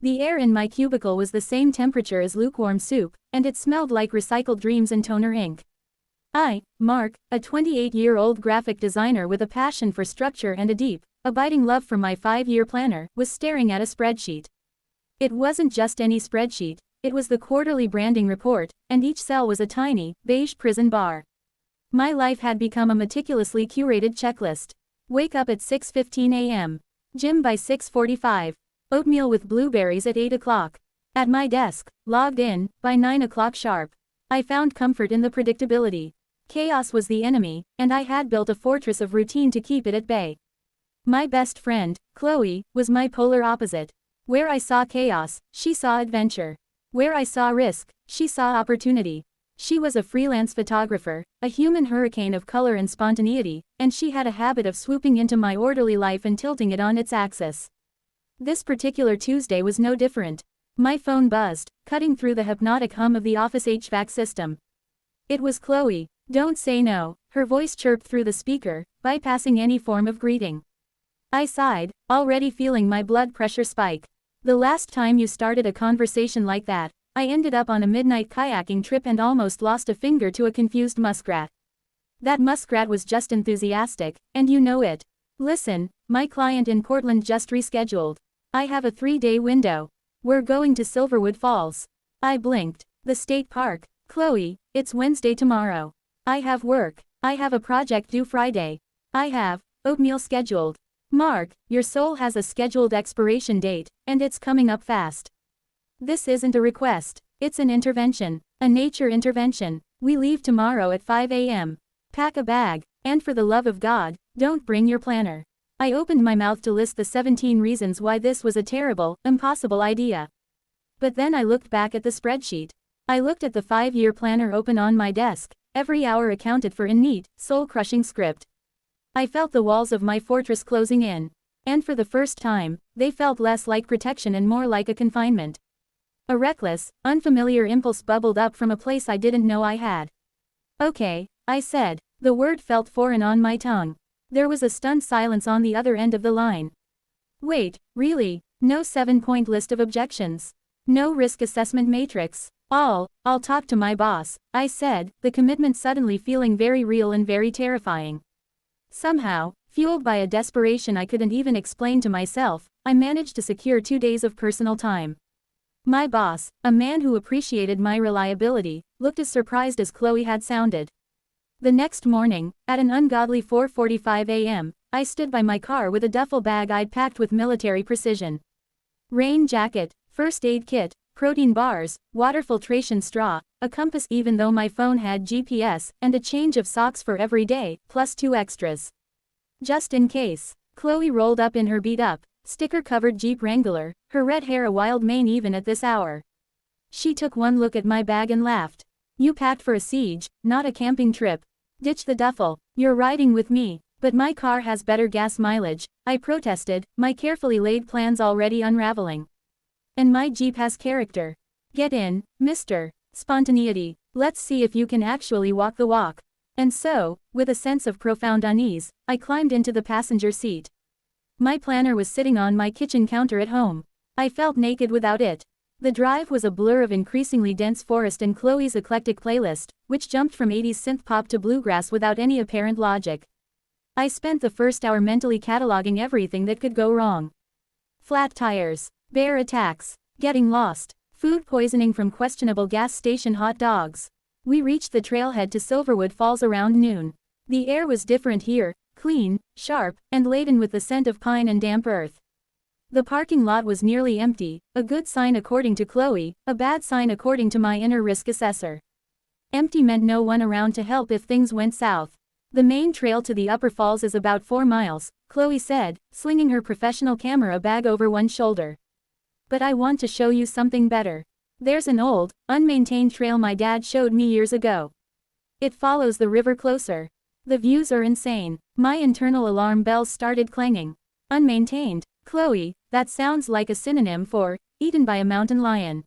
The air in my cubicle was the same temperature as lukewarm soup, and it smelled like recycled dreams and toner ink. I, Mark, a 28-year-old graphic designer with a passion for structure and a deep, abiding love for my 5-year planner, was staring at a spreadsheet. It wasn't just any spreadsheet, it was the quarterly branding report, and each cell was a tiny, beige prison bar. My life had become a meticulously curated checklist. Wake up at 6:15 a.m. Gym by 6:45. Oatmeal with blueberries at 8 o'clock. At my desk, logged in, by 9 o'clock sharp. I found comfort in the predictability. Chaos was the enemy, and I had built a fortress of routine to keep it at bay. My best friend, Chloe, was my polar opposite. Where I saw chaos, she saw adventure. Where I saw risk, she saw opportunity. She was a freelance photographer, a human hurricane of color and spontaneity, and she had a habit of swooping into my orderly life and tilting it on its axis. This particular Tuesday was no different. My phone buzzed, cutting through the hypnotic hum of the office HVAC system. It was Chloe. Don't say no, her voice chirped through the speaker, bypassing any form of greeting. I sighed, already feeling my blood pressure spike. The last time you started a conversation like that, I ended up on a midnight kayaking trip and almost lost a finger to a confused muskrat. That muskrat was just enthusiastic, and you know it. Listen, my client in Portland just rescheduled. I have a 3-day window. We're going to Silverwood Falls. I blinked. The state park. Chloe, it's Wednesday tomorrow. I have work. I have a project due Friday. I have oatmeal scheduled. Mark, your soul has a scheduled expiration date, and it's coming up fast. This isn't a request. It's an intervention. A nature intervention. We leave tomorrow at 5 a.m. Pack a bag, and for the love of God, don't bring your planner. I opened my mouth to list the 17 reasons why this was a terrible, impossible idea. But then I looked back at the spreadsheet. I looked at the 5-year planner open on my desk, every hour accounted for in neat, soul-crushing script. I felt the walls of my fortress closing in. And for the first time, they felt less like protection and more like a confinement. A reckless, unfamiliar impulse bubbled up from a place I didn't know I had. Okay, I said. The word felt foreign on my tongue. There was a stunned silence on the other end of the line. Wait, really? No 7-point list of objections? No risk assessment matrix? I'll talk to my boss, I said, the commitment suddenly feeling very real and very terrifying. Somehow, fueled by a desperation I couldn't even explain to myself, I managed to secure 2 days of personal time. My boss, a man who appreciated my reliability, looked as surprised as Chloe had sounded. The next morning, at an ungodly 4:45 a.m., I stood by my car with a duffel bag I'd packed with military precision. Rain jacket, first aid kit, protein bars, water filtration straw, a compass even though my phone had GPS, and a change of socks for every day, plus 2 extras. Just in case. Chloe rolled up in her beat-up, sticker-covered Jeep Wrangler, her red hair a wild mane even at this hour. She took one look at my bag and laughed. You packed for a siege, not a camping trip. Ditch the duffel, you're riding with me. But my car has better gas mileage, I protested, my carefully laid plans already unraveling. And my Jeep has character. Get in, mister. Spontaneity. Let's see if you can actually walk the walk. And so, with a sense of profound unease, I climbed into the passenger seat. My planner was sitting on my kitchen counter at home. I felt naked without it. The drive was a blur of increasingly dense forest and Chloe's eclectic playlist, which jumped from 80s synth-pop to bluegrass without any apparent logic. I spent the first hour mentally cataloging everything that could go wrong. Flat tires, bear attacks, getting lost, food poisoning from questionable gas station hot dogs. We reached the trailhead to Silverwood Falls around noon. The air was different here, clean, sharp, and laden with the scent of pine and damp earth. The parking lot was nearly empty, a good sign according to Chloe, a bad sign according to my inner risk assessor. Empty meant no one around to help if things went south. The main trail to the upper falls is about 4 miles, Chloe said, slinging her professional camera bag over one shoulder. But I want to show you something better. There's an old, unmaintained trail my dad showed me years ago. It follows the river closer. The views are insane. My internal alarm bells started clanging. Unmaintained? Chloe, that sounds like a synonym for, eaten by a mountain lion.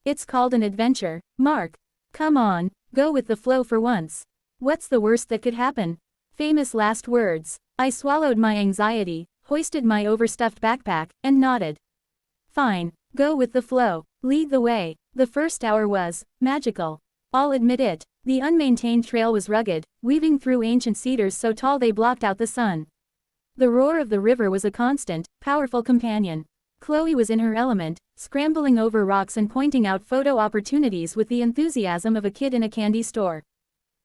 It's called an adventure, Mark. Come on, go with the flow for once. What's the worst that could happen? Famous last words. I swallowed my anxiety, hoisted my overstuffed backpack, and nodded. Fine, Go with the flow. Lead the way. The first hour was magical. I'll admit it. The unmaintained trail was rugged, weaving through ancient cedars so tall they blocked out the sun. The roar of the river was a constant, powerful companion. Chloe was in her element, scrambling over rocks and pointing out photo opportunities with the enthusiasm of a kid in a candy store.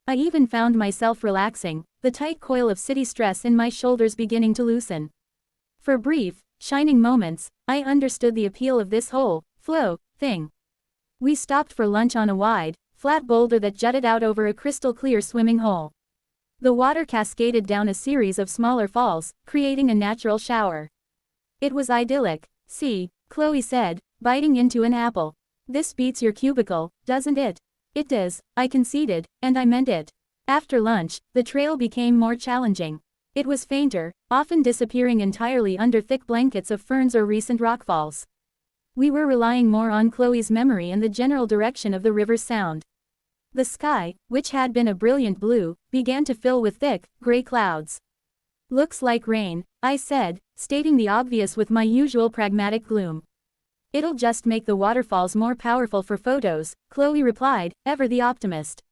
I even found myself relaxing, the tight coil of city stress in my shoulders beginning to loosen. For brief, shining moments, I understood the appeal of this whole flow thing. We stopped for lunch on a wide, flat boulder that jutted out over a crystal-clear swimming hole. The water cascaded down a series of smaller falls, creating a natural shower. It was idyllic. See, Chloe said, biting into an apple. This beats your cubicle, doesn't it? It does, I conceded, and I meant it. After lunch, the trail became more challenging. It was fainter, often disappearing entirely under thick blankets of ferns or recent rockfalls. We were relying more on Chloe's memory and the general direction of the river's sound. The sky, which had been a brilliant blue, began to fill with thick, gray clouds. Looks like rain, I said, stating the obvious with my usual pragmatic gloom. It'll just make the waterfalls more powerful for photos, Chloe replied, ever the optimist.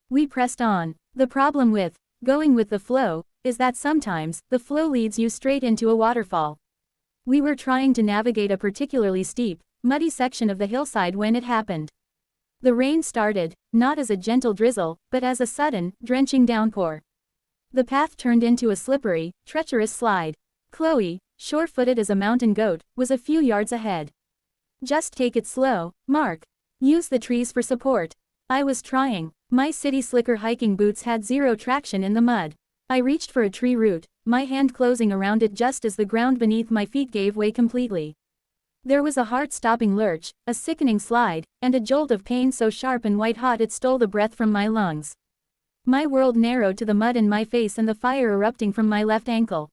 We pressed on. The problem with going with the flow is that sometimes the flow leads you straight into a waterfall. We were trying to navigate a particularly steep, muddy section of the hillside when it happened. The rain started, not as a gentle drizzle, but as a sudden, drenching downpour. The path turned into a slippery, treacherous slide. Chloe, sure-footed as a mountain goat, was a few yards ahead. Just take it slow, Mark. Use the trees for support. I was trying. My city slicker hiking boots had zero traction in the mud. I reached for a tree root, my hand closing around it just as the ground beneath my feet gave way completely. There was a heart-stopping lurch, a sickening slide, and a jolt of pain so sharp and white-hot it stole the breath from my lungs. My world narrowed to the mud in my face and the fire erupting from my left ankle.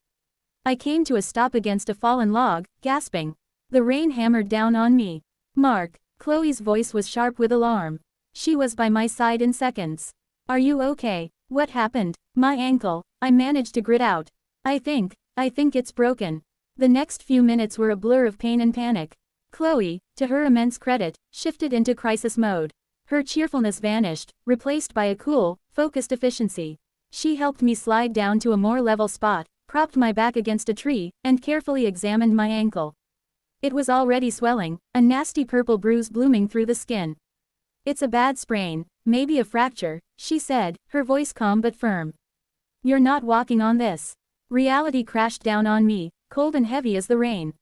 I came to a stop against a fallen log, gasping. The rain hammered down on me. Mark, Chloe's voice was sharp with alarm. She was by my side in seconds. Are you okay? What happened? My ankle, I managed to grit out. I think it's broken. The next few minutes were a blur of pain and panic. Chloe, to her immense credit, shifted into crisis mode. Her cheerfulness vanished, replaced by a cool, focused efficiency. She helped me slide down to a more level spot, propped my back against a tree, and carefully examined my ankle. It was already swelling, a nasty purple bruise blooming through the skin. It's a bad sprain, maybe a fracture, she said, her voice calm but firm. You're not walking on this. Reality crashed down on me, cold and heavy as the rain.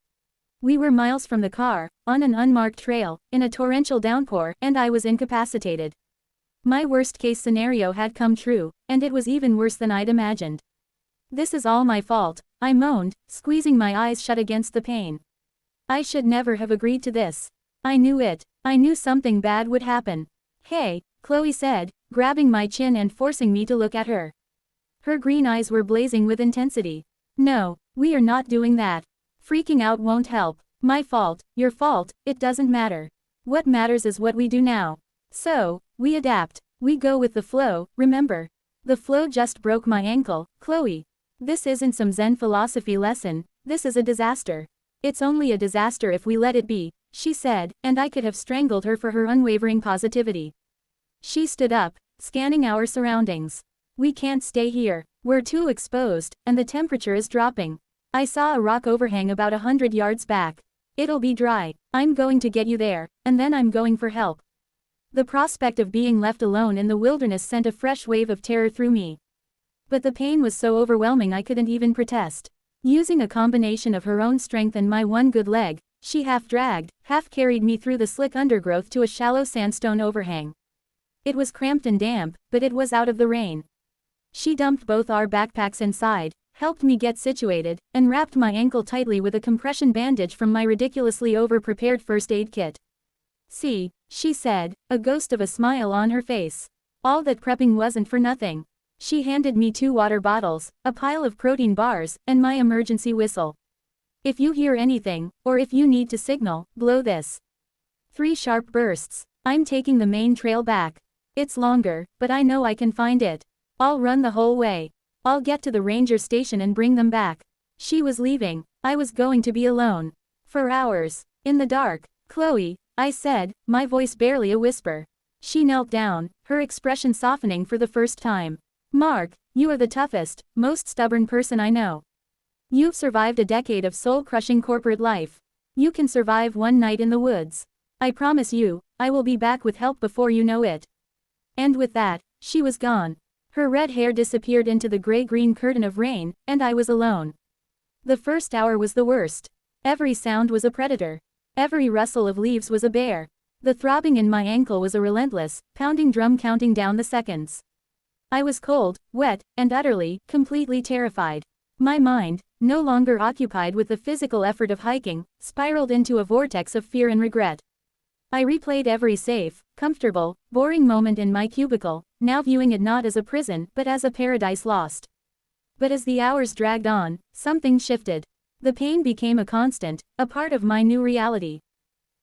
We were miles from the car, on an unmarked trail, in a torrential downpour, and I was incapacitated. My worst-case scenario had come true, and it was even worse than I'd imagined. This is all my fault, I moaned, squeezing my eyes shut against the pain. I should never have agreed to this. I knew it. I knew something bad would happen. Hey, Chloe said, grabbing my chin and forcing me to look at her. Her green eyes were blazing with intensity. No, we are not doing that. Freaking out won't help. My fault, your fault, it doesn't matter. What matters is what we do now. So, we adapt. We go with the flow, remember. The flow just broke my ankle, Chloe. This isn't some Zen philosophy lesson, this is a disaster. It's only a disaster if we let it be, she said, and I could have strangled her for her unwavering positivity. She stood up, scanning our surroundings. We can't stay here. We're too exposed, and the temperature is dropping. I saw a rock overhang about 100 yards back. It'll be dry. I'm going to get you there, and then I'm going for help. The prospect of being left alone in the wilderness sent a fresh wave of terror through me. But the pain was so overwhelming I couldn't even protest. Using a combination of her own strength and my one good leg, she half dragged, half carried me through the slick undergrowth to a shallow sandstone overhang. It was cramped and damp, but it was out of the rain. She dumped both our backpacks inside, helped me get situated, and wrapped my ankle tightly with a compression bandage from my ridiculously over-prepared first aid kit. See, she said, a ghost of a smile on her face. All that prepping wasn't for nothing. She handed me 2 water bottles, a pile of protein bars, and my emergency whistle. If you hear anything, or if you need to signal, blow this. 3 sharp bursts. I'm taking the main trail back. It's longer, but I know I can find it. I'll run the whole way. I'll get to the ranger station and bring them back. She was leaving. I was going to be alone. For hours. In the dark. Chloe, I said, my voice barely a whisper. She knelt down, her expression softening for the first time. Mark, you are the toughest, most stubborn person I know. You've survived a decade of soul-crushing corporate life. You can survive one night in the woods. I promise you, I will be back with help before you know it. And with that, she was gone. Her red hair disappeared into the gray-green curtain of rain, and I was alone. The first hour was the worst. Every sound was a predator. Every rustle of leaves was a bear. The throbbing in my ankle was a relentless, pounding drum counting down the seconds. I was cold, wet, and utterly, completely terrified. My mind, no longer occupied with the physical effort of hiking, spiraled into a vortex of fear and regret. I replayed every safe, comfortable, boring moment in my cubicle, now viewing it not as a prison but as a paradise lost. But as the hours dragged on, something shifted. The pain became a constant, a part of my new reality.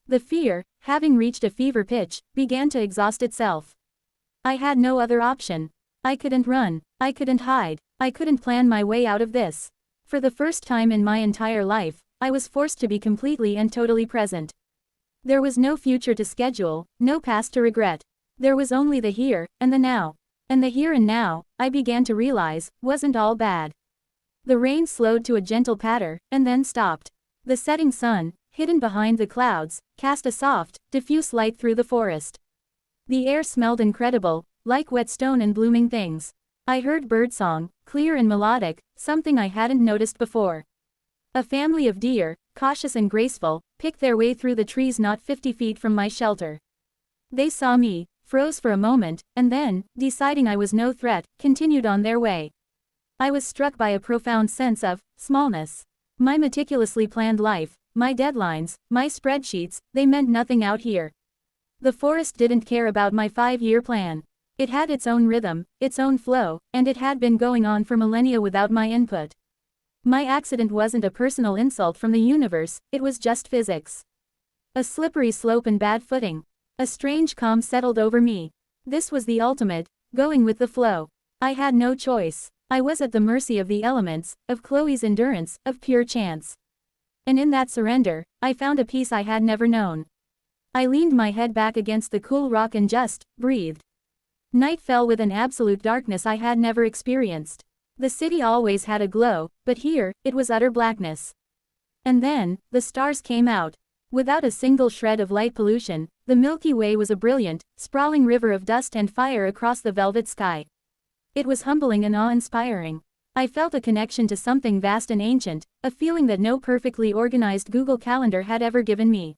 The fear, having reached a fever pitch, began to exhaust itself. I had no other option. I couldn't run, I couldn't hide, I couldn't plan my way out of this. For the first time in my entire life, I was forced to be completely and totally present. There was no future to schedule, no past to regret. There was only the here, and the now. And the here and now, I began to realize, wasn't all bad. The rain slowed to a gentle patter, and then stopped. The setting sun, hidden behind the clouds, cast a soft, diffuse light through the forest. The air smelled incredible, like wet stone and blooming things. I heard birdsong, clear and melodic, something I hadn't noticed before. A family of deer, cautious and graceful, picked their way through the trees not 50 feet from my shelter. They saw me, froze for a moment, and then, deciding I was no threat, continued on their way. I was struck by a profound sense of smallness. My meticulously planned life, my deadlines, my spreadsheets, they meant nothing out here. The forest didn't care about my 5-year plan. It had its own rhythm, its own flow, and it had been going on for millennia without my input. My accident wasn't a personal insult from the universe, it was just physics. A slippery slope and bad footing. A strange calm settled over me. This was the ultimate, going with the flow. I had no choice. I was at the mercy of the elements, of Chloe's endurance, of pure chance. And in that surrender, I found a peace I had never known. I leaned my head back against the cool rock and just breathed. Night fell with an absolute darkness I had never experienced. The city always had a glow, but here, it was utter blackness. And then, the stars came out. Without a single shred of light pollution, the Milky Way was a brilliant, sprawling river of dust and fire across the velvet sky. It was humbling and awe-inspiring. I felt a connection to something vast and ancient, a feeling that no perfectly organized Google Calendar had ever given me.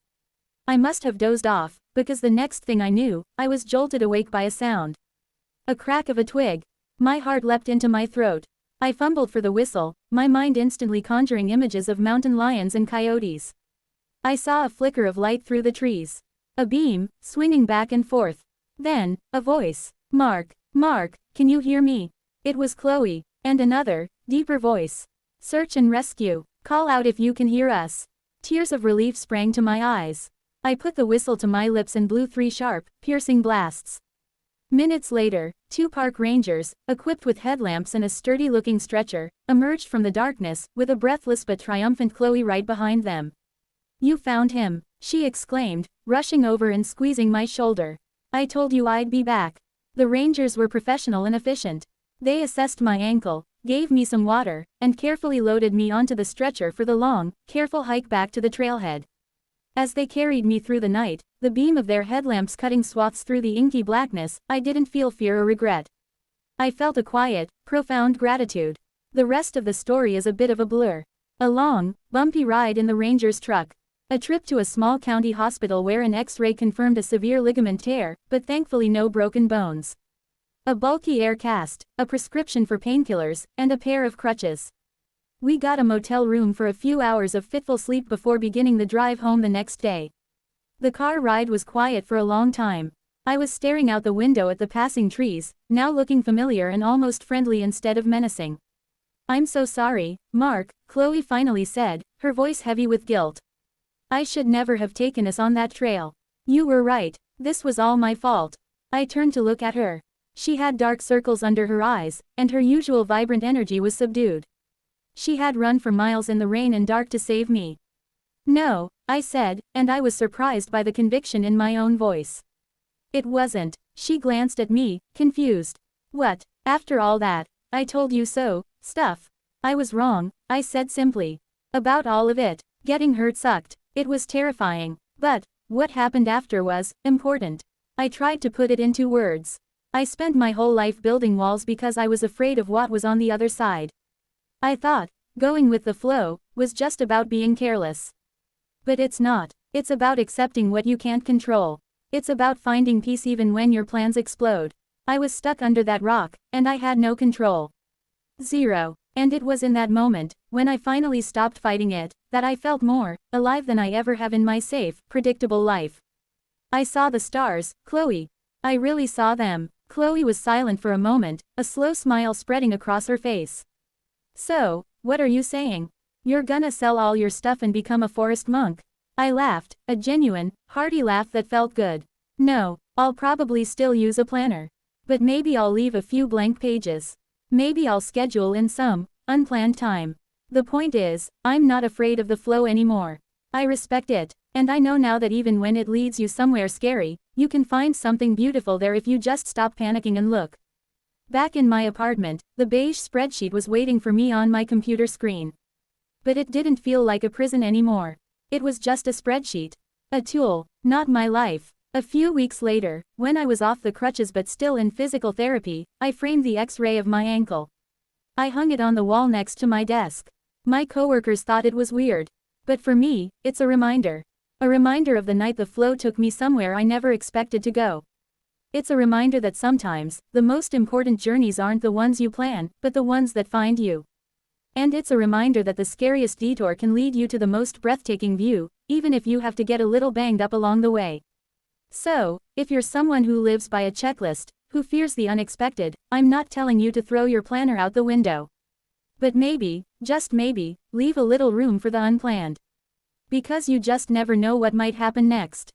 I must have dozed off, because the next thing I knew, I was jolted awake by a sound. A crack of a twig. My heart leapt into my throat. I fumbled for the whistle, my mind instantly conjuring images of mountain lions and coyotes. I saw a flicker of light through the trees. A beam, swinging back and forth. Then, a voice. Mark, Mark, can you hear me? It was Chloe, and another, deeper voice. Search and rescue. Call out if you can hear us. Tears of relief sprang to my eyes. I put the whistle to my lips and blew 3 sharp, piercing blasts. Minutes later, 2 park rangers, equipped with headlamps and a sturdy-looking stretcher, emerged from the darkness, with a breathless but triumphant Chloe right behind them. You found him, she exclaimed, rushing over and squeezing my shoulder. I told you I'd be back. The rangers were professional and efficient. They assessed my ankle, gave me some water, and carefully loaded me onto the stretcher for the long, careful hike back to the trailhead. As they carried me through the night, the beam of their headlamps cutting swaths through the inky blackness, I didn't feel fear or regret. I felt a quiet, profound gratitude. The rest of the story is a bit of a blur. A long, bumpy ride in the ranger's truck. A trip to a small county hospital where an X-ray confirmed a severe ligament tear, but thankfully no broken bones. A bulky air cast, a prescription for painkillers, and a pair of crutches. We got a motel room for a few hours of fitful sleep before beginning the drive home the next day. The car ride was quiet for a long time. I was staring out the window at the passing trees, now looking familiar and almost friendly instead of menacing. I'm so sorry, Mark, Chloe finally said, her voice heavy with guilt. I should never have taken us on that trail. You were right, this was all my fault. I turned to look at her. She had dark circles under her eyes, and her usual vibrant energy was subdued. She had run for miles in the rain and dark to save me. No, I said, and I was surprised by the conviction in my own voice. It wasn't. She glanced at me, confused. What, after all that, I told you so, stuff? I was wrong, I said simply. About all of it. Getting hurt sucked. It was terrifying. But what happened after was important. I tried to put it into words. I spent my whole life building walls because I was afraid of what was on the other side. I thought going with the flow was just about being careless. But it's not. It's about accepting what you can't control. It's about finding peace even when your plans explode. I was stuck under that rock, and I had no control. Zero. And it was in that moment, when I finally stopped fighting it, that I felt more alive than I ever have in my safe, predictable life. I saw the stars, Chloe. I really saw them. Chloe was silent for a moment, a slow smile spreading across her face. So, what are you saying? You're gonna sell all your stuff and become a forest monk? I laughed, a genuine, hearty laugh that felt good. No, I'll probably still use a planner. But maybe I'll leave a few blank pages. Maybe I'll schedule in some unplanned time. The point is, I'm not afraid of the flow anymore. I respect it, and I know now that even when it leads you somewhere scary, you can find something beautiful there if you just stop panicking and look. Back in my apartment, the beige spreadsheet was waiting for me on my computer screen. But it didn't feel like a prison anymore. It was just a spreadsheet. A tool, not my life. A few weeks later, when I was off the crutches but still in physical therapy, I framed the X-ray of my ankle. I hung it on the wall next to my desk. My coworkers thought it was weird. But for me, it's a reminder. A reminder of the night the flow took me somewhere I never expected to go. It's a reminder that sometimes, the most important journeys aren't the ones you plan, but the ones that find you. And it's a reminder that the scariest detour can lead you to the most breathtaking view, even if you have to get a little banged up along the way. So, if you're someone who lives by a checklist, who fears the unexpected, I'm not telling you to throw your planner out the window. But maybe, just maybe, leave a little room for the unplanned. Because you just never know what might happen next.